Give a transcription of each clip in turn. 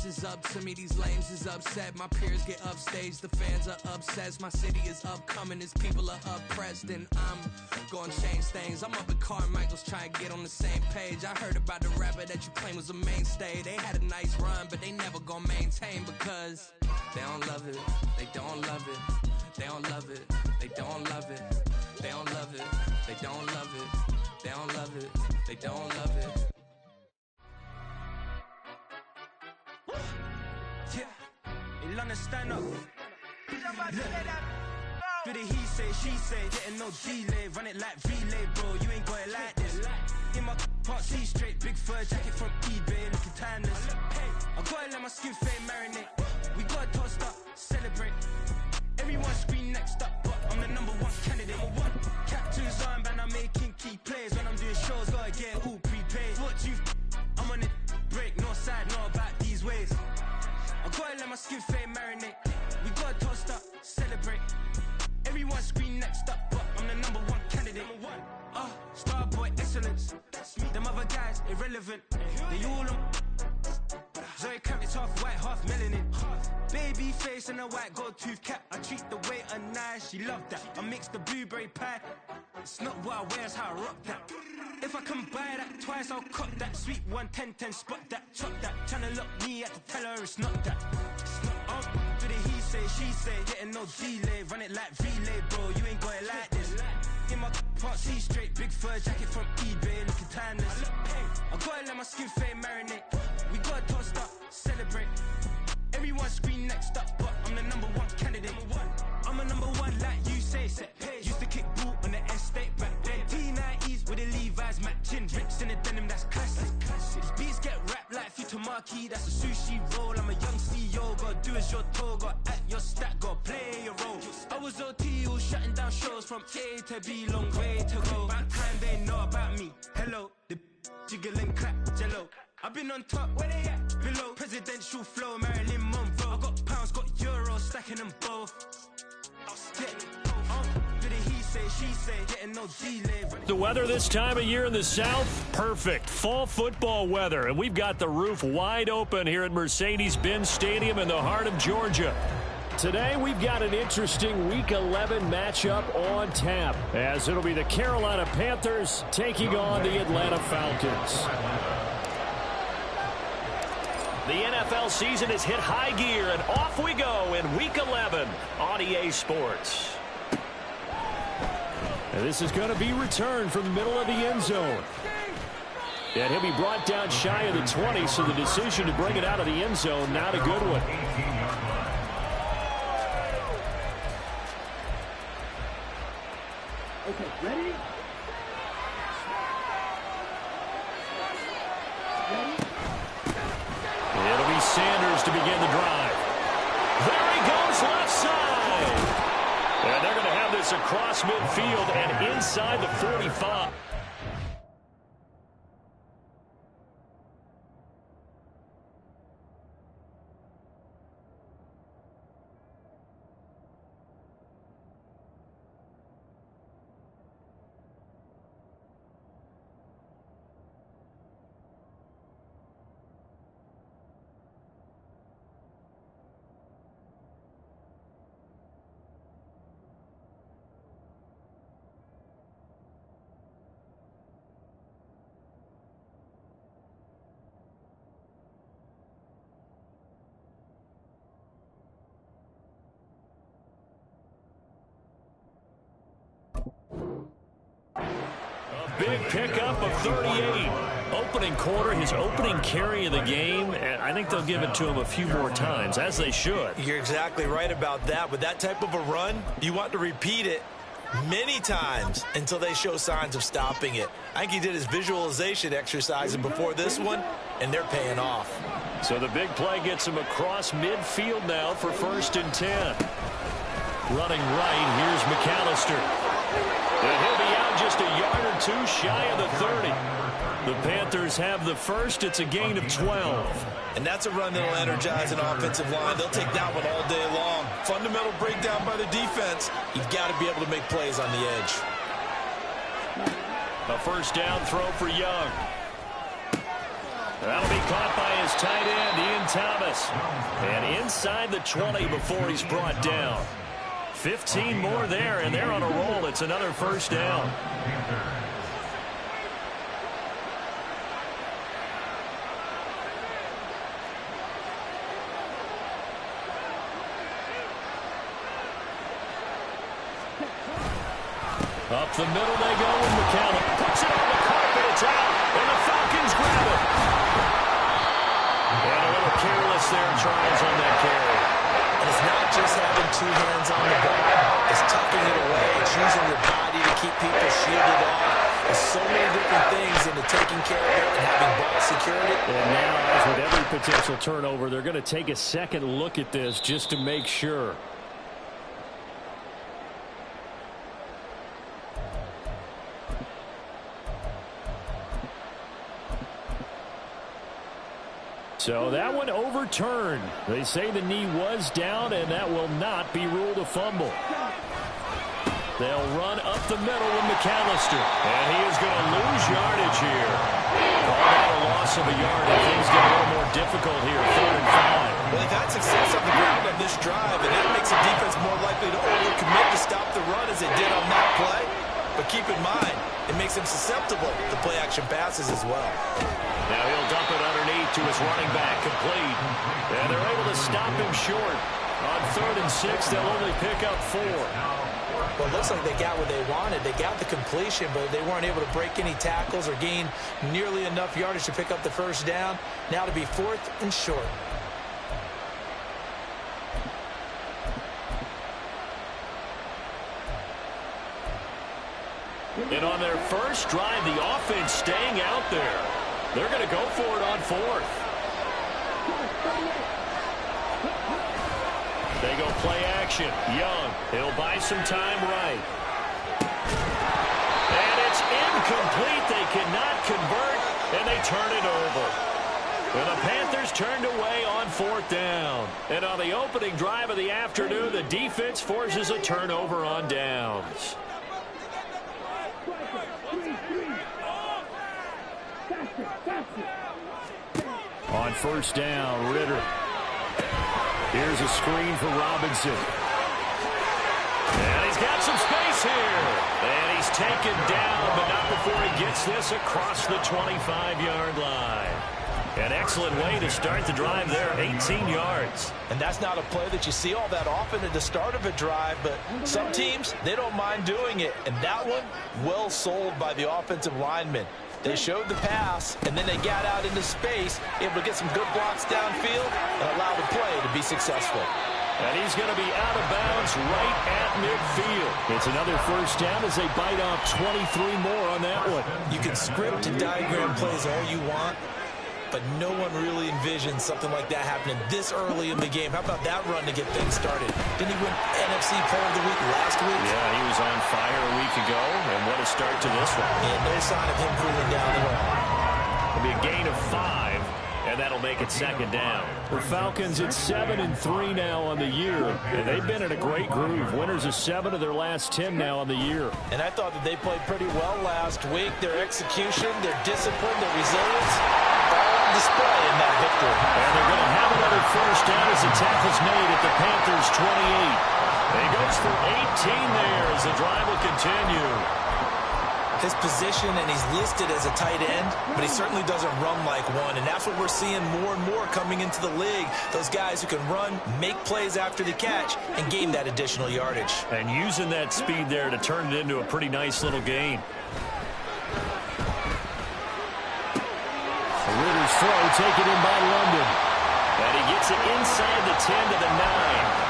names is up to me, these lames is upset. My peers get upstaged, the fans are obsessed. My city is upcoming, his people are oppressed. And I'm gonna change things. I'm up at Carmichael's trying to get on the same page. I heard about the rapper that you claim was a mainstay. They had a nice run, but they never gonna maintain because they don't love it, they don't love it, they don't love it, they don't love it, they don't love it, they don't love it, they don't love it, they don't love it. Yeah, in London, stand up. Do the he say, she say, getting no delay, run it like relay, bro. You ain't got it like this. In my part C straight, big fur jacket from eBay, looking timeless. I gotta let my skin fade marinate. We gotta toast up, celebrate. Everyone scream next up, but I'm the #1 candidate. Captain's armband, I'm making key plays. When I'm doing shows, gotta get all prepaid. What you I'm on it, break, no side, not about these ways. I gotta let my skin fade marinate. We gotta toast up, celebrate. Everyone scream next up, but I'm the #1 candidate. Starboy excellence. Them other guys irrelevant. They all on. Zoe Kravitz half white, half melanin. Baby face and a white gold tooth cap. I treat the waiter nice, she loved that. I mix the blueberry pie. It's not what I wear, it's how I rock that. If I can buy that twice, I'll cut that. Sweet 110, spot that, chop that. Tryna lock me, I had to tell her it's not that. Do the he say, she say, getting no delay. Run it like relay, bro, you ain't got it like this. In my part C straight, big fur jacket from eBay, looking timeless. I gotta let my skin fade marinate. We gotta toast up, celebrate. Everyone scream next up, but I'm the #1 candidate. I'm a #1 like you say, set page. Used to kick boot on the estate back then. T90s with the Levi's matching. Rips in the denim, that's classic. These beats get wrapped like Futamaki, that's a sushi roll. I'm a young CEO, gotta do as you're told. Gotta act your stat, gotta play your role. I was OT, all shutting down shows from A to B, long way to go. About time they know about me. Hello, the jiggle and clap, jello. I've been on top, where they at? Below, presidential flow, Marilyn Monroe. I got pounds, got euros, stacking them both. Do the he say, she say, getting no delay. The weather this time of year in the South, perfect. Fall football weather, and we've got the roof wide open here at Mercedes-Benz Stadium in the heart of Georgia. Today, we've got an interesting Week 11 matchup on tap, as it'll be the Carolina Panthers taking on the Atlanta Falcons. The NFL season has hit high gear, and off we go in Week 11 on EA Sports. And this is going to be returned from the middle of the end zone. And he'll be brought down shy of the 20, so the decision to bring it out of the end zone, not a good one. Okay, ready? It'll be Sanders to begin the drive. There he goes, left side. And they're going to have this across midfield and inside the 45. Big pickup of 38. Opening quarter, his opening carry of the game, and I think they'll give it to him a few more times, as they should. You're exactly right about that. With that type of a run, you want to repeat it many times until they show signs of stopping it. I think he did his visualization exercise before this one, and they're paying off. So the big play gets him across midfield now for 1st and 10. Running right, here's McAllister. And he'll be out just a yard or two shy of the 30. The Panthers have the first. It's a gain of 12. And that's a run that'll energize an offensive line. They'll take that one all day long. Fundamental breakdown by the defense. You've got to be able to make plays on the edge. A first down throw for Young. That'll be caught by his tight end, Ian Thomas. And inside the 20 before he's brought down. 15 more there, and they're on a roll. It's another first down. Up the middle they go with McCallum. Puts it on the carpet. It's out. And the Falcons grab it. And a little careless there tries on that carry. And it's not just having two hands on the ball. It's tucking it away. It's using your body to keep people shielded off. There's so many different things into taking care of it and having ball security. And now, as with every potential turnover, they're going to take a second look at this just to make sure. So that one overturned. They say the knee was down, and that will not be ruled a fumble. They'll run up the middle with McAllister. And he is going to lose yardage here. Call that a loss of a yard, and things get a little more difficult here. 3rd and 5. Well, they've had success on the ground on this drive, and that makes the defense more likely to overcommit to stop the run as they did on that play. But keep in mind, it makes them susceptible to play-action passes as well. Now he'll dump it underneath to his running back, complete. And they're able to stop him short. On 3rd and 6, they'll only pick up 4. Well, it looks like they got what they wanted. They got the completion, but they weren't able to break any tackles or gain nearly enough yardage to pick up the first down. Now to be 4th and short. And on their first drive, the offense staying out there. They're going to go for it on 4th. They go play action. Young, he'll buy some time right. And it's incomplete. They cannot convert, and they turn it over. And the Panthers turned away on 4th down. And on the opening drive of the afternoon, the defense forces a turnover on downs. On 1st down, Ritter. Here's a screen for Robinson. And he's got some space here. And he's taken down, but not before he gets this across the 25-yard line. An excellent way to start the drive there, 18 yards. And that's not a play that you see all that often at the start of a drive, but some teams, they don't mind doing it. And that one, well sold by the offensive lineman. They showed the pass, and then they got out into space, able to get some good blocks downfield, and allow the play to be successful. And he's going to be out of bounds right at midfield. It's another first down as they bite off 23 more on that one. You can script and diagram plays all you want, but no one really envisions something like that happening this early in the game. How about that run to get things started? Didn't he win NFC Player of the Week last week? Yeah, he was on fire a week ago, and what a start to this one. And no sign of him cooling down at all. It'll be a gain of 5, and that'll make it 2nd down. The Falcons at 7-3 now on the year, and they've been in a great groove. Winners of 7 of their last 10 now on the year. And I thought that they played pretty well last week. Their execution, their discipline, their resilience, all on display in that victory. And they're going to have another first down as the tackle's made at the Panthers' 28. He goes for 18 there as the drive will continue. His position, and he's listed as a tight end, but he certainly doesn't run like one, and that's what we're seeing more and more coming into the league. Those guys who can run, make plays after the catch, and gain that additional yardage. And using that speed there to turn it into a pretty nice little gain. Ritter's throw taken in by London. And he gets it inside the 10 to the 9.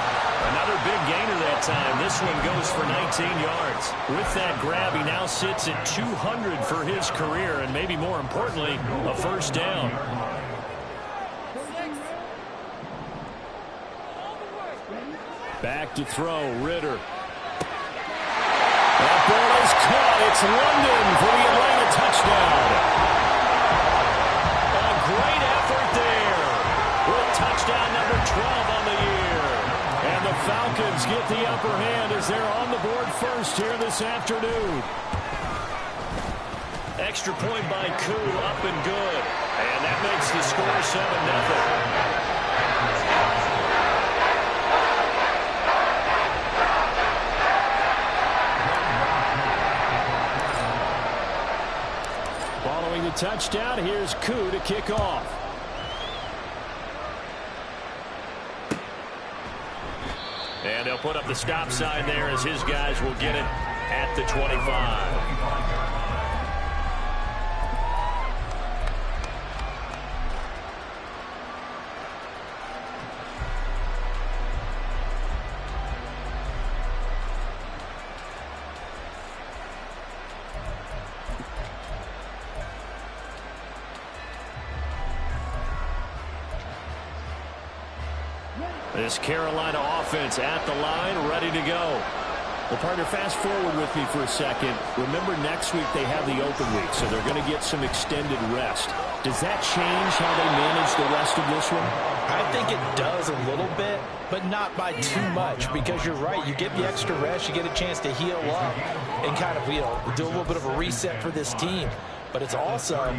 Another big gainer that time. This one goes for 19 yards. With that grab, he now sits at 200 for his career, and maybe more importantly, a first down. Back to throw, Ritter. That ball is caught. It's London for the Atlanta touchdown. A great effort there with touchdown number 12 on the year. And the Falcons get the upper hand as they're on the board first here this afternoon. Extra point by Koo, up and good. And that makes the score 7-0. Following the touchdown, here's Koo to kick off. And they'll put up the stop sign there as his guys will get it at the 25. This Carolina offense at the line, ready to go. Well, partner, fast forward with me for a second. Remember, next week they have the open week, so they're going to get some extended rest. Does that change how they manage the rest of this one? I think it does a little bit, but not by too much, because you're right. You get the extra rest, you get a chance to heal up and kind of, do a little bit of a reset for this team. But it's also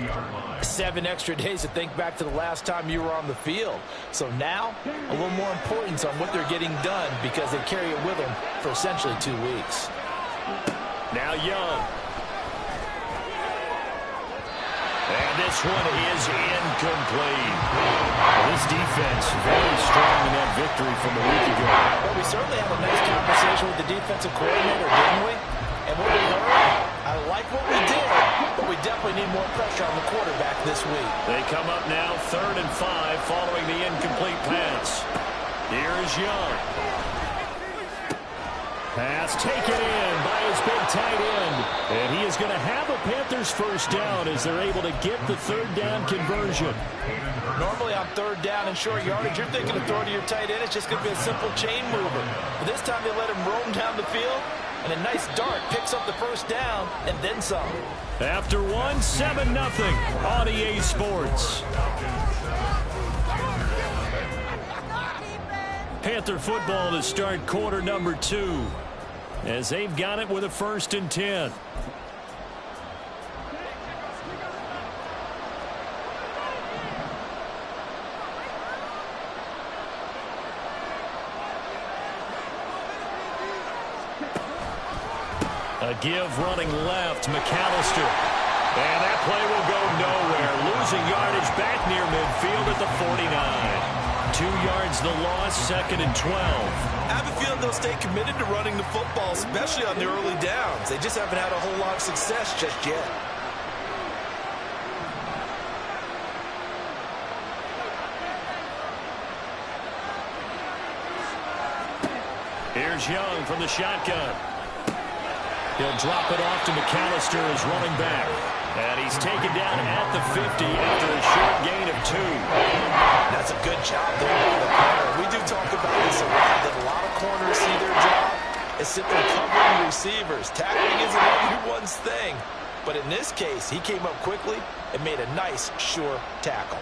7 extra days to think back to the last time you were on the field. So now, a little more importance on what they're getting done because they carry it with them for essentially 2 weeks. Now Young. And this one is incomplete. This defense very strong in that victory from a week ago. Well, we certainly had a nice conversation with the defensive coordinator, didn't we? And what we heard, I like what we did, but we definitely need more pressure on the quarterback this week. They come up now 3rd and 5 following the incomplete pass. Here's Young. Pass taken in by his big tight end. And he is going to have a Panthers first down as they're able to get the 3rd down conversion. Normally on 3rd down and short yardage, you're thinking of throwing to your tight end. It's just going to be a simple chain mover. But this time they let him roam down the field. And a nice dart picks up the first down and then some. After 1, 7-0 on EA Sports. Panther football to start quarter number 2 as they've got it with a 1st and 10. A give running left, McAllister. And that play will go nowhere. Losing yardage back near midfield at the 49. 2 yards the loss, 2nd and 12. I have a feeling they'll stay committed to running the football, especially on the early downs. They just haven't had a whole lot of success just yet. Here's Young from the shotgun. He'll drop it off to McAllister as running back. And he's taken down at the 50 after a short gain of 2. That's a good job there by the corner. We do talk about this a lot, that a lot of corners see their job as simply covering receivers. Tackling isn't everyone's thing. But in this case, he came up quickly and made a nice, sure tackle.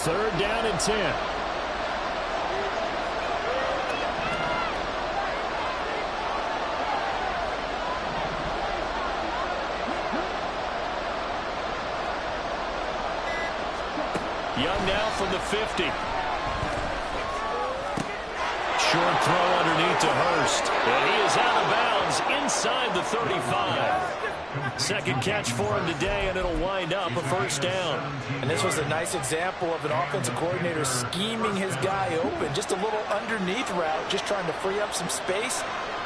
Third down and 10. Young now from the 50. Short throw underneath to Hurst. And he is out of bounds inside the 35. Second catch for him today, and it'll wind up a 1st down. And this was a nice example of an offensive coordinator scheming his guy open. Just a little underneath route, just trying to free up some space.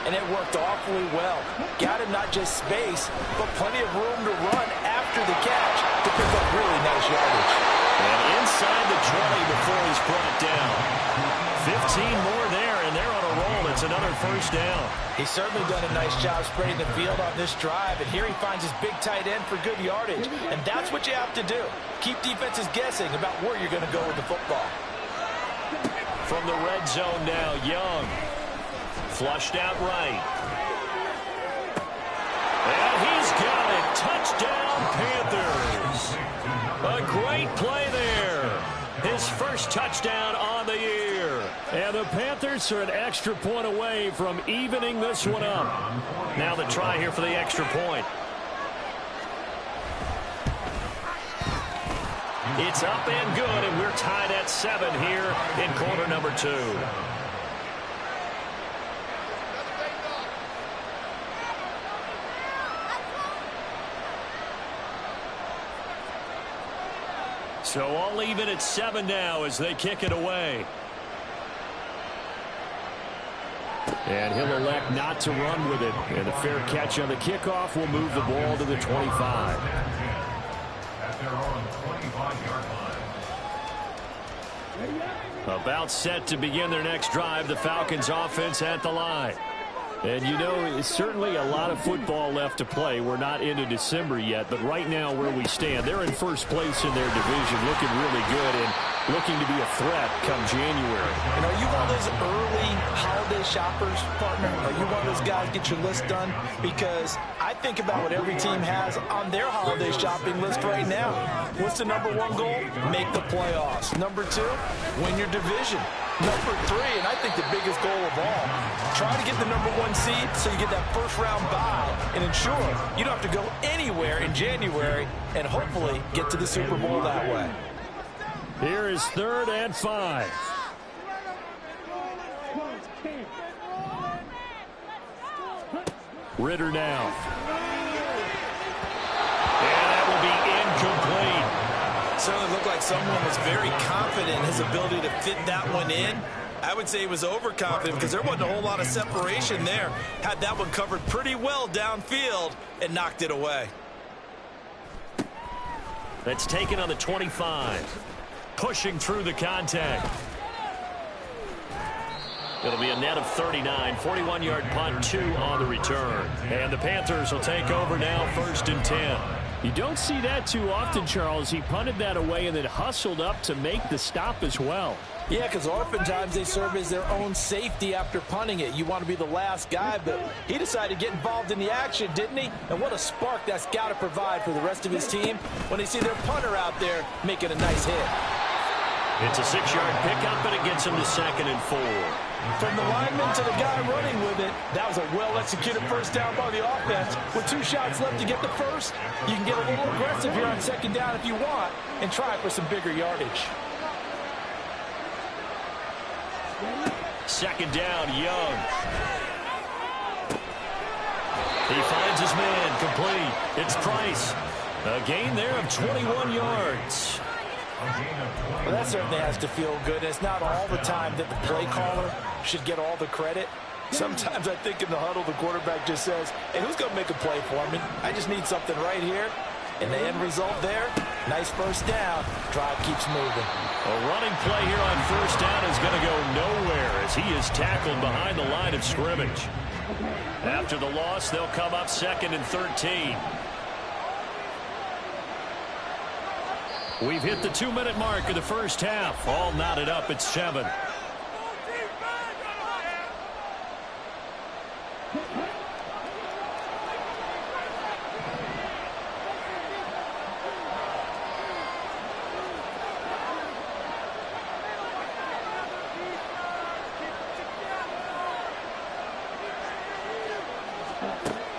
And it worked awfully well. Got him not just space, but plenty of room to run after the catch to pick up really nice yardage. And inside the 20 before he's brought down. 15 more there, and they're on a roll. It's another 1st down. He's certainly done a nice job spreading the field on this drive, and here he finds his big tight end for good yardage. And that's what you have to do. Keep defenses guessing about where you're going to go with the football. From the red zone now, Young. Flushed out right. And he's got it. Touchdown, Panthers. A great play there. His first touchdown on the year. And the Panthers are an extra point away from evening this one up. Now the try here for the extra point. It's up and good, and we're tied at 7 here in quarter number 2. So all even at 7 now as they kick it away. And he'll elect not to run with it. And a fair catch on the kickoff will move the ball to the 25. About set to begin their next drive, the Falcons offense at the line. And you know, it's certainly a lot of football left to play. We're not into December yet, but right now where we stand, they're in first place in their division, looking really good and looking to be a threat come January. And are you one of those early holiday shoppers, partner? Are you one of those guys get your list done? Because I think about what every team has on their holiday shopping list right now. What's the number 1 goal? Make the playoffs. Number 2, win your division. Number 3, and I think the biggest goal of all, try to get the number 1 seed so you get that first round bye and ensure you don't have to go anywhere in January and hopefully get to the Super Bowl that way. Here is 3rd and 5. Ritter now. And that will be incomplete. Certainly looked like someone was very confident in his ability to fit that one in. I would say he was overconfident because there wasn't a whole lot of separation there. Had that one covered pretty well downfield and knocked it away. That's taken on the 25. Pushing through the contact. It'll be a net of 39. 41-yard punt, 2 on the return. And the Panthers will take over now, 1st and 10. You don't see that too often, Charles. He punted that away and then hustled up to make the stop as well. Yeah, because oftentimes they serve as their own safety after punting it. You want to be the last guy, but he decided to get involved in the action, didn't he? And what a spark that's got to provide for the rest of his team when they see their punter out there making a nice hit. It's a 6-yard pickup, and it gets him to 2nd and 4. From the lineman to the guy running with it, that was a well-executed first down by the offense. With 2 shots left to get the first, you can get a little aggressive here on 2nd down if you want and try for some bigger yardage. 2nd down, Young. He finds his man, complete. It's Price. A gain there of 21 yards. Well, that certainly has to feel good. It's not all the time that the play caller should get all the credit. Sometimes I think in the huddle, the quarterback just says, hey, who's going to make a play for me? I just need something right here. And the end result there, nice first down. Drive keeps moving. A running play here on 1st down is going to go nowhere as he is tackled behind the line of scrimmage. After the loss, they'll come up 2nd and 13. We've hit the 2-minute mark of the first half. All knotted up at 7.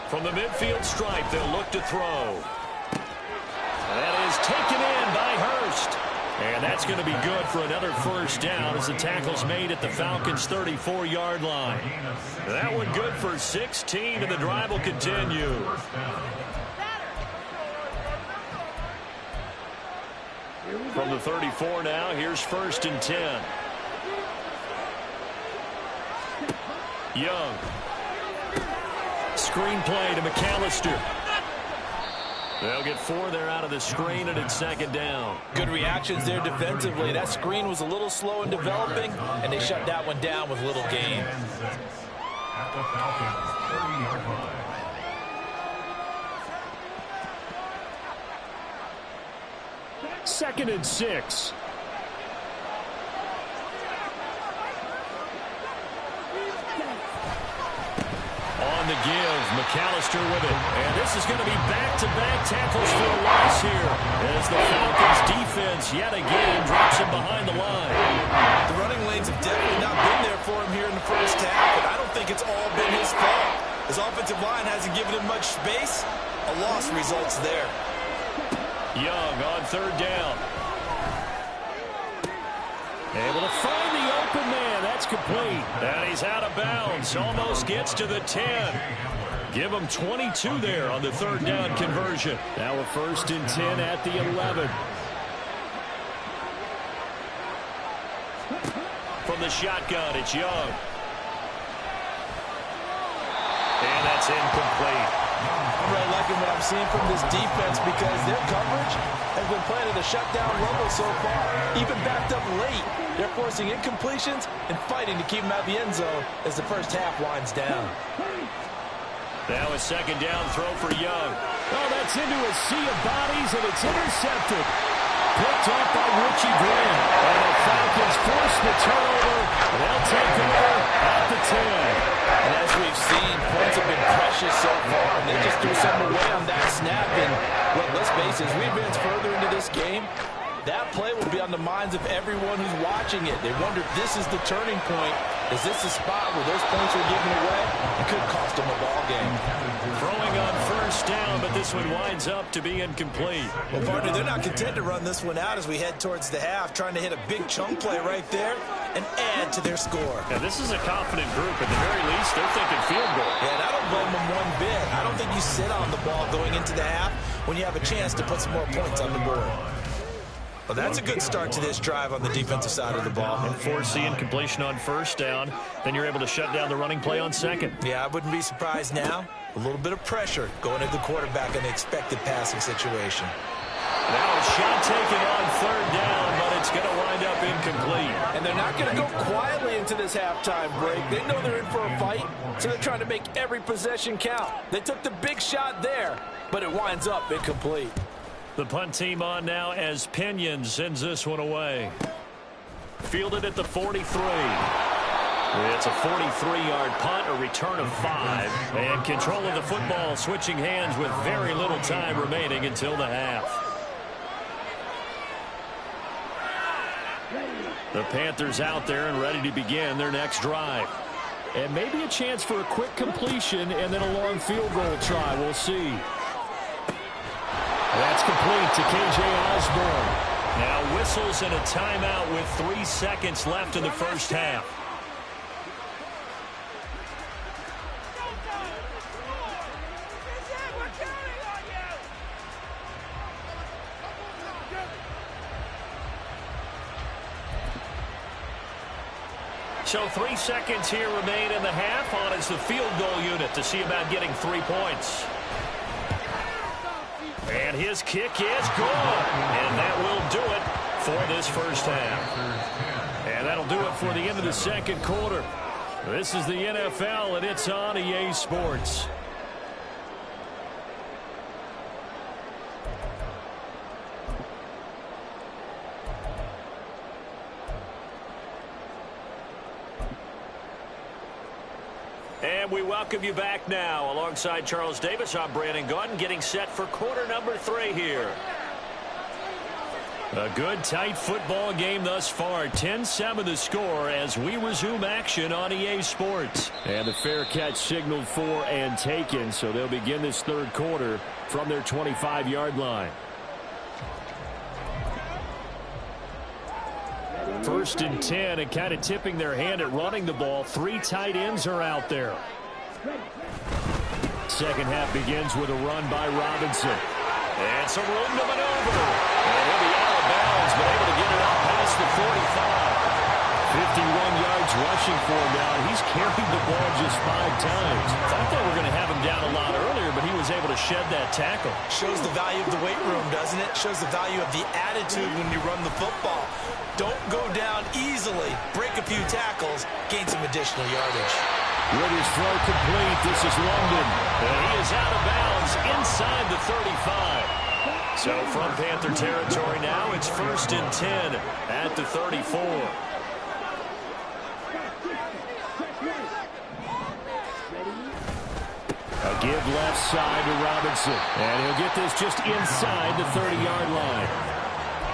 From the midfield stripe, they'll look to throw. That is taken in by Hurst. And that's going to be good for another first down as the tackle's made at the Falcons' 34-yard line. That one good for 16, and the drive will continue. From the 34 now, here's 1st and 10. Young. Screen play to McAllister. They'll get 4 there out of the screen, and it's 2nd down. Good reactions there defensively. That screen was a little slow in developing, and they shut that one down with little gain. At the Falcons' 30-yard line. Second and 6. On the give, McAllister with it. And this is going to be back-to-back tackles for a loss here as the Falcons defense yet again drops him behind the line. The running lanes have definitely not been there for him here in the first half, but I don't think it's all been his fault. His offensive line hasn't given him much space. A loss results there. Young on 3rd down. Able to find the open man. That's complete. And he's out of bounds. Almost gets to the 10. Give him 22 there on the third down conversion. Now a 1st and 10 at the 11. From the shotgun, it's Young. And that's incomplete. I'm really liking what I'm seeing from this defense because their coverage has been playing at a shutdown level so far. Even backed up late, they're forcing incompletions and fighting to keep them out of the end zone as the first half winds down. Now a 2nd down throw for Young. Oh, that's into a sea of bodies, and it's intercepted. Picked off by Richie Grant. And the Falcons force the turnover. They'll take over at the 10. And as we've seen, points have been precious so far. And they just threw something away on that snap. And, well, let's face it, as we advance further into this game, that play will be on the minds of everyone who's watching it. They wonder if this is the turning point. Is this the spot where those points are given away? It could cost them a ball game. Throwing on 1st down, but this one winds up to be incomplete. Well, partner, they're not content to run this one out as we head towards the half, trying to hit a big chunk play right there and add to their score. Yeah, this is a confident group. At the very least, they're thinking field goal. Yeah, and I don't blame them one bit. I don't think you sit on the ball going into the half when you have a chance to put some more points on the board. Well, that's a good start to this drive on the defensive side of the ball. And force the incompletion on 1st down. Then you're able to shut down the running play on 2nd. Yeah, I wouldn't be surprised now. A little bit of pressure going at the quarterback in the expected passing situation. Now a shot taken on 3rd down, but it's going to wind up incomplete. And they're not going to go quietly into this halftime break. They know they're in for a fight, so they're trying to make every possession count. They took the big shot there, but it winds up incomplete. The punt team on now as Pinion sends this one away. Fielded at the 43. It's a 43-yard punt, a return of 5. And control of the football switching hands with very little time remaining until the half. The Panthers out there and ready to begin their next drive. And maybe a chance for a quick completion and then a long field goal try. We'll see. That's complete to K.J. Osborne. Now whistles and a timeout with 3 seconds left in the first half. So 3 seconds here remain in the half. On is the field goal unit to see about getting 3 points. And his kick is good. And that will do it for this first half. And that'll do it for the end of the second quarter. This is the NFL, and it's on EA Sports. And we welcome you back now. Alongside Charles Davis, I'm Brandon Gaudin, getting set for quarter number 3 here. A good, tight football game thus far. 10-7 the score as we resume action on EA Sports. And the fair catch signaled for and taken, so they'll begin this third quarter from their 25-yard line. 1st and 10, and kind of tipping their hand at running the ball. 3 tight ends are out there. Second half begins with a run by Robinson. And some room to maneuver. And he'll be out of bounds, but able to get it up past the 45. 51 yards rushing for him now. He's carried the ball just 5 times. Thought they were going to have him down a lot earlier, but he was able to shed that tackle. Shows the value of the weight room, doesn't it? Shows the value of the attitude when you run the football. Don't go down easily. Break a few tackles. Gain some additional yardage. With his throw complete, this is London. And he is out of bounds inside the 35. So from Panther territory now, it's 1st and 10 at the 34. A give left side to Robinson. And he'll get this just inside the 30-yard line.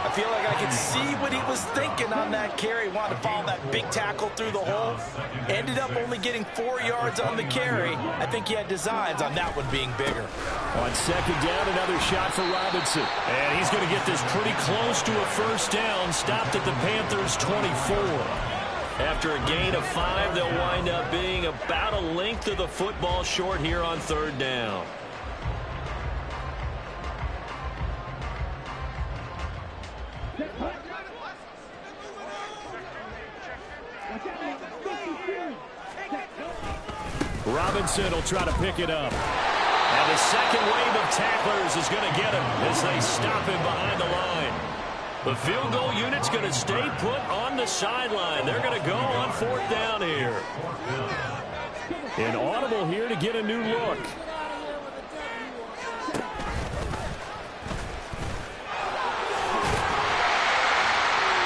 I feel like I can see what he was thinking on that carry. Wanted to follow that big tackle through the hole. Ended up only getting 4 yards on the carry. I think he had designs on that one being bigger. On second down, another shot for Robinson. And he's going to get this pretty close to a first down. Stopped at the Panthers' 24. After a gain of 5, they'll wind up being about a length of the football short here on third down. Robinson will try to pick it up. And the second wave of tacklers is going to get him as they stop him behind the line. The field goal unit's going to stay put on the sideline. They're going to go on fourth down here. An audible here to get a new look.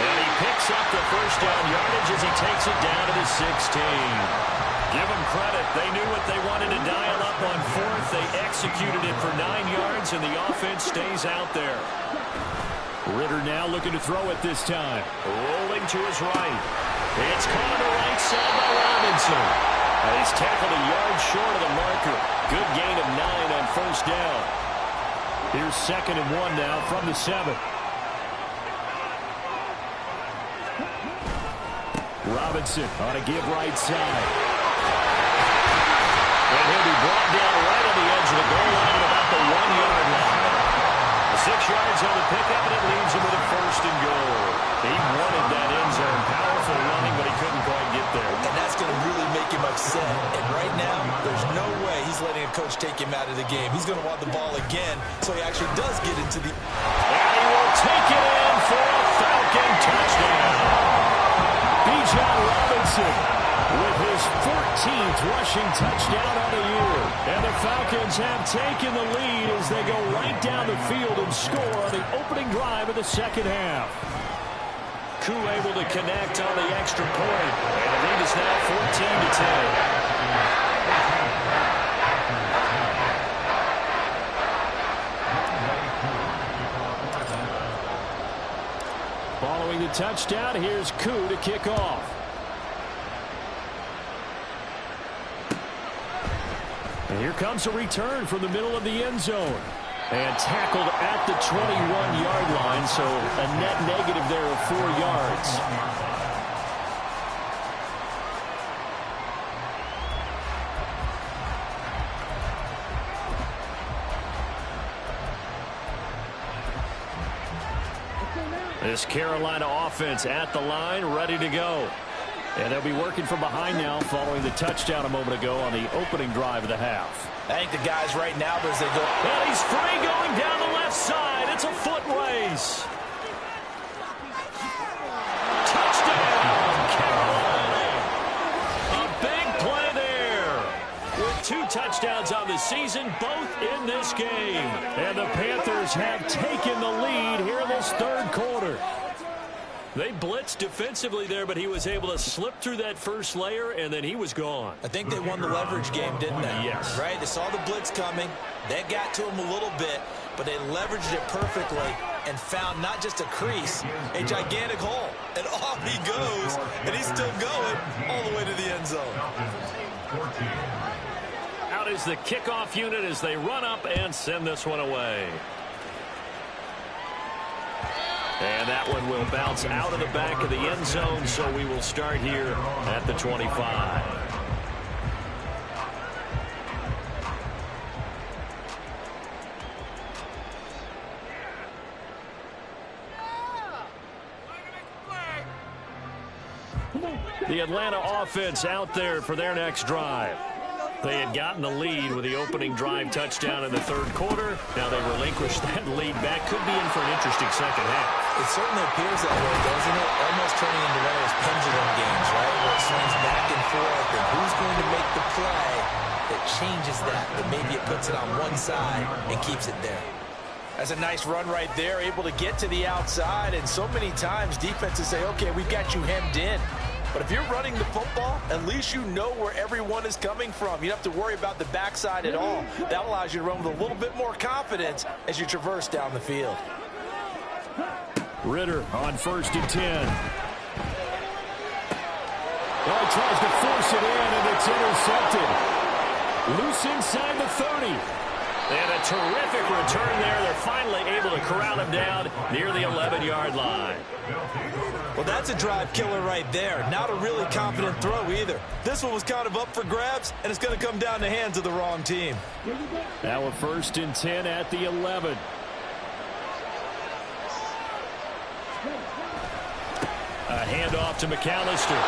And he picks up the first down yardage as he takes it down to the 16. Give them credit. They knew what they wanted to dial up on fourth. They executed it for 9 yards, and the offense stays out there. Ritter now looking to throw it this time. Rolling to his right. It's caught on the right side by Robinson. And he's tackled a yard short of the marker. Good gain of 9 on first down. Here's 2nd and 1 now from the 7. Robinson on a give right side. And he'll be brought down right on the edge of the goal line at about the 1-yard line. 6 yards on the pickup, and it leaves him with a 1st and goal. He wanted that end zone. Powerful running, but he couldn't quite get there. And that's going to really make him upset. And right now, there's no way he's letting a coach take him out of the game. He's going to want the ball again, so he actually does get into the... And he will take it in for a Falcon touchdown. Bijan Robinson with his 14th rushing touchdown on the year. And the Falcons have taken the lead as they go right down the field and score on the opening drive of the second half. Koo able to connect on the extra point. And the lead is now 14-10. Following the touchdown, here's Koo to kick off. And here comes a return from the middle of the end zone. And tackled at the 21-yard line, so a net negative there of 4 yards. This Carolina offense at the line, ready to go. And they'll be working from behind now following the touchdown a moment ago on the opening drive of the half. I think the guys right now, as they go... And he's free going down the left side. It's a foot race. Touchdown, Carolina. A big play there. With 2 touchdowns on the season, both in this game. And the Panthers have taken the lead here in this third quarter. They blitzed defensively there, but he was able to slip through that first layer, and then he was gone. I think they won the leverage game, didn't they? Yes. Right? They saw the blitz coming. They got to him a little bit, but they leveraged it perfectly and found not just a crease, a gigantic hole. And off he goes, and he's still going all the way to the end zone. Out is the kickoff unit as they run up and send this one away. And that one will bounce out of the back of the end zone, so we will start here at the 25. The Atlanta offense out there for their next drive. They had gotten the lead with the opening drive touchdown in the third quarter. Now they relinquished that lead back. Could be in for an interesting second half. It certainly appears that way, doesn't it? Almost turning into one of those pendulum games, right? Where it swings back and forth, and who's going to make the play that changes that, but maybe it puts it on one side and keeps it there. That's a nice run right there, able to get to the outside, and so many times defenses say, okay, we've got you hemmed in. But if you're running the football, at least you know where everyone is coming from. You don't have to worry about the backside at all. That allows you to run with a little bit more confidence as you traverse down the field. Ritter on 1st and 10. Oh, he tries to force it in, and it's intercepted. Loose inside the 30. And a terrific return there. They're finally able to corral him down near the 11-yard line. Well, that's a drive killer right there. Not a really confident throw either. This one was kind of up for grabs, and it's going to come down the hands of the wrong team. Now a 1st and 10 at the 11. A handoff to McAllister.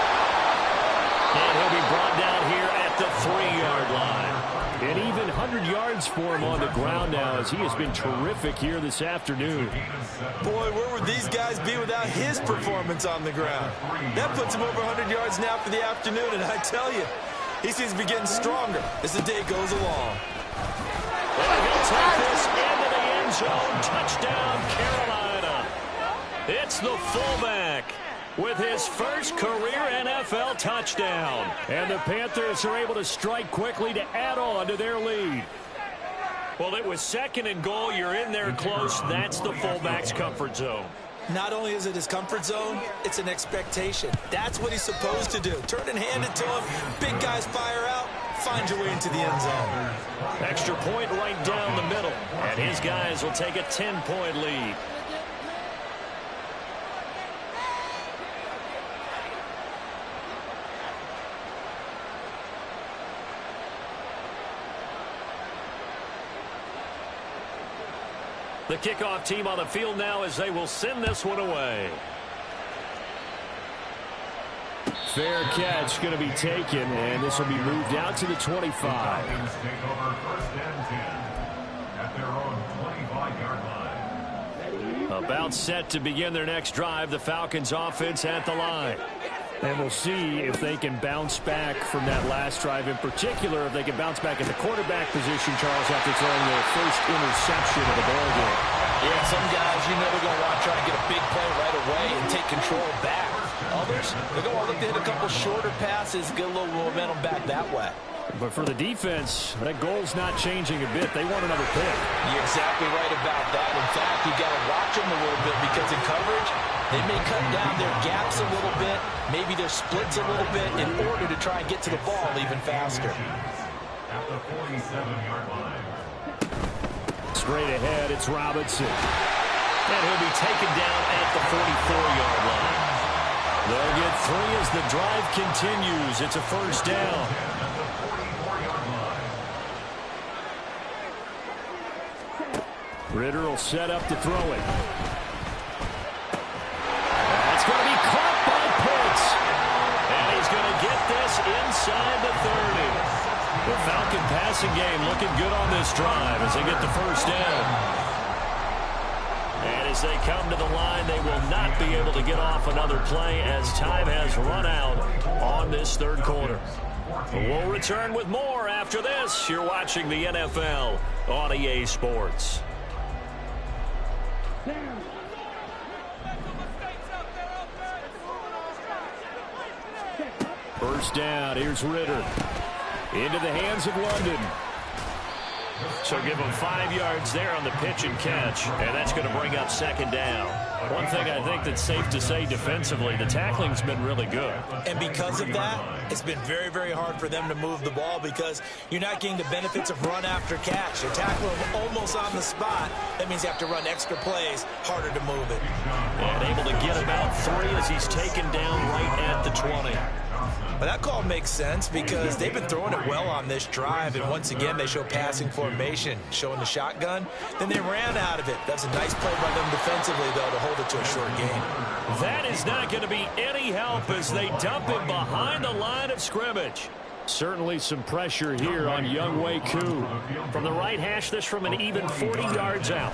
And he'll be brought down here at the 3-yard line. And even 100 yards for him on the ground now, as he has been terrific here this afternoon. Boy, where would these guys be without his performance on the ground? That puts him over 100 yards now for the afternoon, and I tell you, he seems to be getting stronger as the day goes along. And he'll take this into the end zone. Touchdown, Carolina. It's the fullback with his first career NFL touchdown. And the Panthers are able to strike quickly to add on to their lead. Well, it was 2nd and goal. You're in there close. That's the fullback's comfort zone. Not only is it his comfort zone, it's an expectation. That's what he's supposed to do. Turn and hand it to him. Big guys fire out. Find your way into the end zone. Extra point right down the middle. And his guys will take a 10-point lead. The kickoff team on the field now as they will send this one away. Fair catch going to be taken, and this will be moved out to the 25. Falcons take over 1st and 10 at their own 25-yard line. About set to begin their next drive, the Falcons offense at the line. And we'll see if they can bounce back from that last drive, in particular if they can bounce back at the quarterback position, Charles, after throwing their first interception of the ball game. Yeah, some guys, you know, they're going to want to try to get a big play right away and take control back. Others, they're going to look to hit a couple shorter passes, get a little momentum back that way. But for the defense, that goal's not changing a bit. They want another pick. You're exactly right about that. In fact, you got to watch them a little bit because in coverage, they may cut down their gaps a little bit, maybe their splits a little bit in order to try and get to the ball even faster. At the 47-yard line. Straight ahead, it's Robinson. And he'll be taken down at the 44-yard line. They'll get 3 as the drive continues. It's a 1st down. Ritter will set up to throw it. That's going to be caught by Pitts. And he's going to get this inside the 30. The Falcon passing game looking good on this drive as they get the 1st down. And as they come to the line, they will not be able to get off another play as time has run out on this 3rd quarter. We'll return with more after this. You're watching the NFL on EA Sports. First down, here's Ritter. Into the hands of London. So give him 5 yards there on the pitch and catch, and that's going to bring up 2nd down. One thing I think that's safe to say defensively, the tackling's been really good. And because of that, it's been very, very hard for them to move the ball because you're not getting the benefits of run after catch. They're tackling him almost on the spot. That means you have to run extra plays, harder to move it. And able to get about 3 as he's taken down right at the 20. But that call makes sense because they've been throwing it well on this drive, and once again they show passing formation, showing the shotgun. Then they ran out of it. That's a nice play by them defensively, though, to hold it to a short game. That is not going to be any help as they dump him behind the line of scrimmage. Certainly some pressure here on Younghoe Koo. From the right hash, this from an even 40 yards out.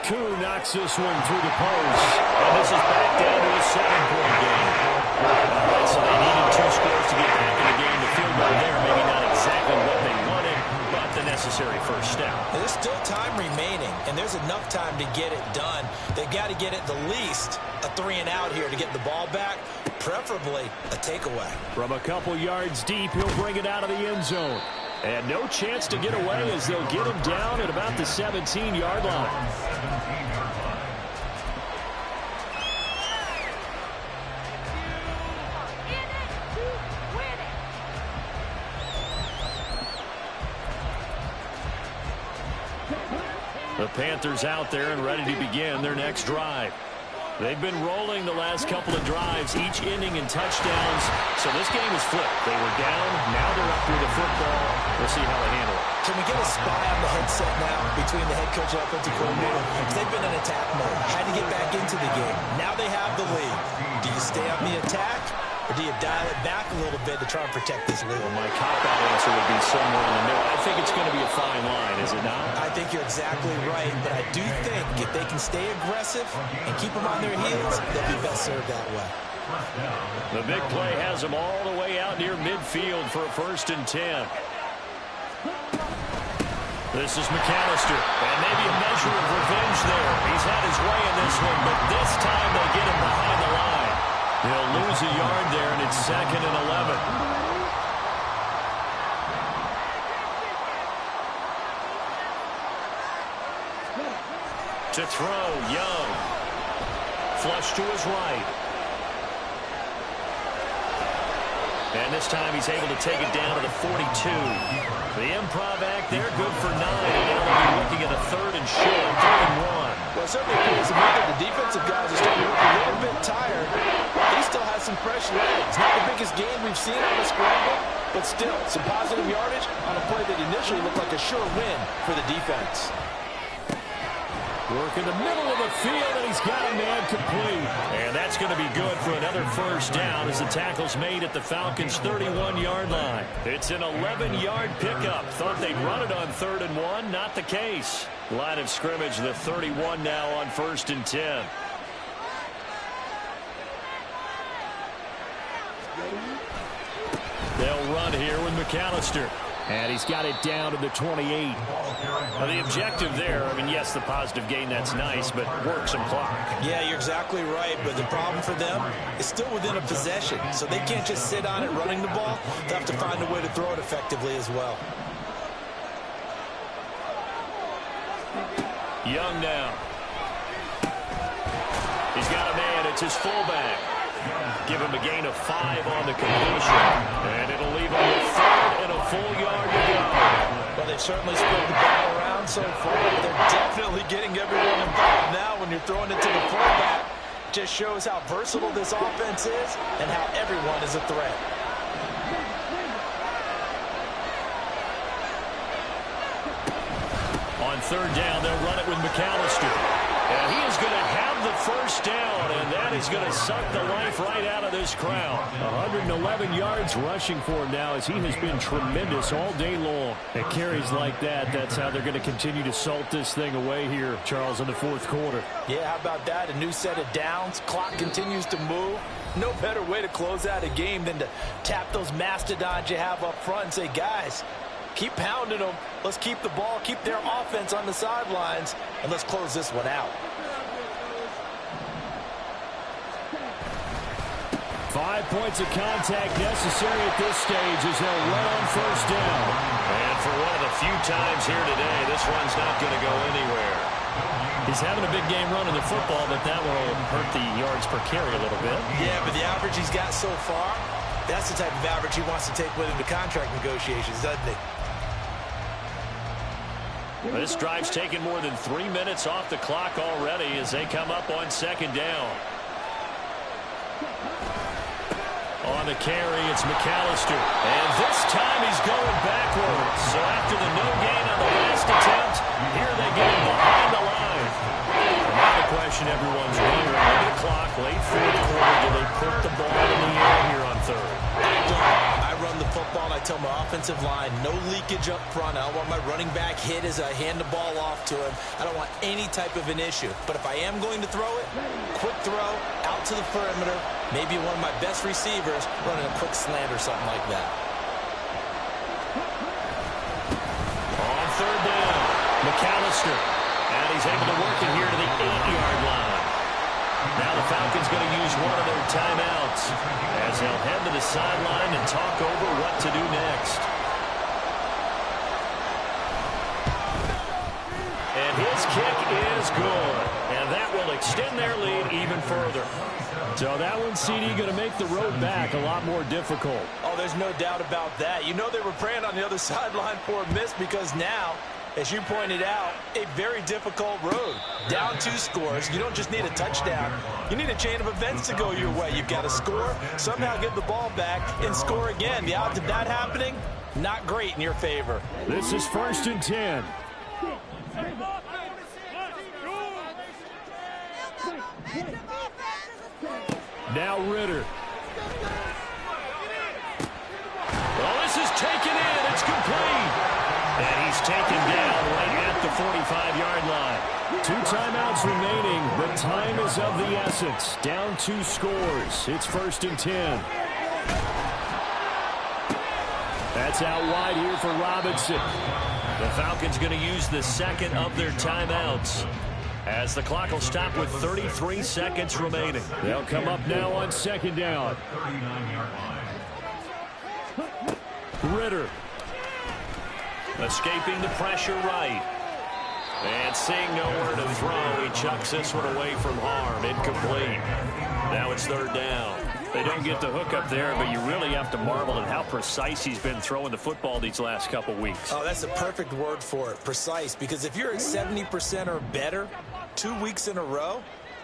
Koo knocks this one through the post. And this is back down to a 7-point game. Right, so they needed 2 scores to get back in the game. The field goal there, maybe not exactly what they wanted, but the necessary first step. There's still time remaining, and there's enough time to get it done. They've got to get at the least a 3-and-out here to get the ball back, preferably a takeaway. From a couple yards deep, he'll bring it out of the end zone. And no chance to get away as they'll get him down at about the 17-yard line. Panthers out there and ready to begin their next drive. They've been rolling the last couple of drives, each inning in touchdowns. So this game is flipped. They were down. Now they're up with the football. We'll see how they handle it. Can we get a spy on the headset now between the head coach and offensive coordinator? Because they've been in attack mode. Had to get back into the game. Now they have the lead. Do you stay on the attack, or do you dial it back a little bit to try and protect this lead? Well, my cop-out answer would be somewhere in the middle. I think it's going to be a fine line, is it not? I think you're exactly right, but I do think if they can stay aggressive and keep them on their heels, they'll be best served that way. The big play has them all the way out near midfield for a 1st and 10. This is McAllister, and maybe a measure of revenge there. He's had his way in this one, but this time they get him behind the line. He'll lose a yard there, and it's 2nd and 11. To throw, Young. Flush to his right. And this time he's able to take it down to the 42. The improv act there, good for 9. And now they'll be looking at a 3rd and short, 3rd and 1. Well, it certainly appears to me that the defensive guys are starting to look a little bit tired. He still has some fresh legs. Not the biggest gain we've seen on the scramble, but still some positive yardage on a play that initially looked like a sure win for the defense. Work in the middle of the field, and he's got a man complete. And that's going to be good for another 1st down as the tackle's made at the Falcons' 31-yard line. It's an 11-yard pickup. Thought they'd run it on 3rd and 1. Not the case. Line of scrimmage, the 31 now on 1st and 10. They'll run here with McAllister. And he's got it down to the 28. Now, the objective there, I mean, yes, the positive gain, that's nice, but work some clock. Yeah, you're exactly right, but the problem for them is still within a possession, so they can't just sit on it running the ball. They have to find a way to throw it effectively as well. Young now. He's got a man. It's his fullback. Give him a gain of 5 on the completion. And it'll leave him with 3rd and a full yard to go. Well, they've certainly spread the ball around so far. They're definitely getting everyone involved now when you're throwing it to the fullback. Just shows how versatile this offense is and how everyone is a threat. On 3rd down, they'll run it with McAllister. And he is going to have the 1st down, and that is going to suck the life right out of this crowd. 111 yards rushing for him now as he has been tremendous all day long. At carries like that, that's how they're going to continue to salt this thing away here, Charles, in the 4th quarter. Yeah, how about that? A new set of downs. Clock continues to move. No better way to close out a game than to tap those mastodons you have up front and say, guys, keep pounding them. Let's keep the ball, keep their offense on the sidelines, and let's close this one out. 5 points of contact necessary at this stage as they'll run on 1st down. And for one of the few times here today, this one's not going to go anywhere. He's having a big game running the football, but that will hurt the yards per carry a little bit. Yeah, but the average he's got so far, that's the type of average he wants to take with him to contract negotiations, doesn't he? This drive's taken more than 3 minutes off the clock already as they come up on 2nd down. On the carry, it's McAllister. And this time he's going backwards. So after the no gain on the last attempt, here they get him behind the line. Now the question everyone's wondering, look at the clock, late 4th quarter, do they put the ball in the air here on 3rd? I run the football and I tell my offensive line, no leakage up front. I don't want my running back hit as I hand the ball off to him. I don't want any type of an issue. But if I am going to throw it, quick throw, out to the perimeter, maybe one of my best receivers running a quick slant or something like that. On 3rd down, McAllister. And he's able to work it here to the 8-yard line. Now the Falcons going to use one of their timeouts as they'll head to the sideline and talk over what to do next. And his kick is good. And that will extend their lead even further. So that one, CD, going to make the road back a lot more difficult. Oh, there's no doubt about that. You know they were praying on the other sideline for a miss because now As you pointed out, a very difficult road. Down 2 scores. You don't just need a touchdown. You need a chain of events to go your way. You've got to score, somehow get the ball back, and score again. The odds of that happening, not great in your favor. This is 1st and 10. Now Ritter. Well, this is taken in. It's complete. And he's taken down right at the 45-yard line. 2 timeouts remaining. The time is of the essence. Down 2 scores. It's 1st and 10. That's out wide here for Robinson. The Falcons going to use the second of their timeouts, as the clock will stop with 33 seconds remaining. They'll come up now on 2nd down. Ritter. Escaping the pressure right. And seeing nowhere to throw, he chucks this one away from harm. Incomplete. Now it's 3rd down. They don't get the hook up there, but you really have to marvel at how precise he's been throwing the football these last couple weeks. Oh, that's a perfect word for it, precise, because if you're at 70% or better 2 weeks in a row,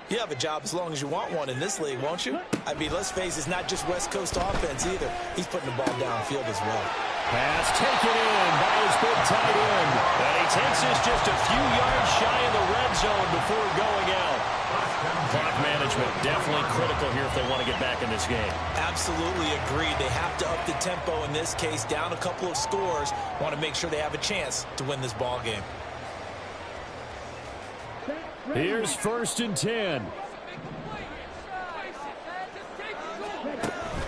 you have a job as long as you want one in this league, won't you? I mean, let's face it, it's not just West Coast offense either. He's putting the ball downfield as well. Pass taken in by his big tight end. And he takes this just a few yards shy of the red zone before going out. Clock management definitely critical here if they want to get back in this game. Absolutely agreed. They have to up the tempo in this case, down a couple of scores. Want to make sure they have a chance to win this ball game. Here's 1st and 10.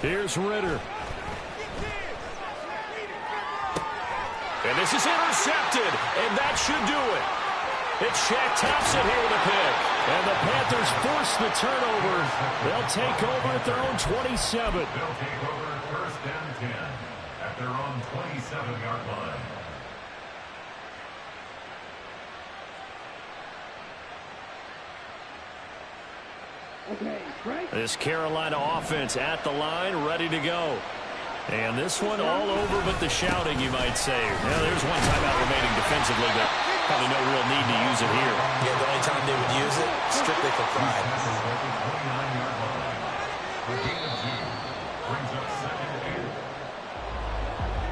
Here's Ritter. And this is intercepted, and that should do it. It's Shaq Thompson here with a pick. And the Panthers force the turnover. They'll take over at their own 27. They'll take over 1st and 10 at their own 27-yard line. This Carolina offense at the line, ready to go. And this one all over but the shouting, you might say. Well, there's one timeout remaining defensively, but probably no real need to use it here. Yeah, the only time they would use it, strictly for pride.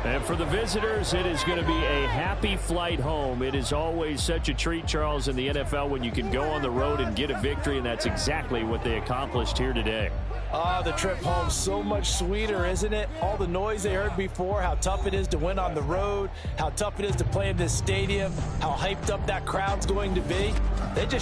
And for the visitors, it is going to be a happy flight home. It is always such a treat, Charles, in the NFL when you can go on the road and get a victory, and that's exactly what they accomplished here today. Oh, the trip home, so much sweeter, isn't it? All the noise they heard before, how tough it is to win on the road, how tough it is to play in this stadium, how hyped up that crowd's going to be. They just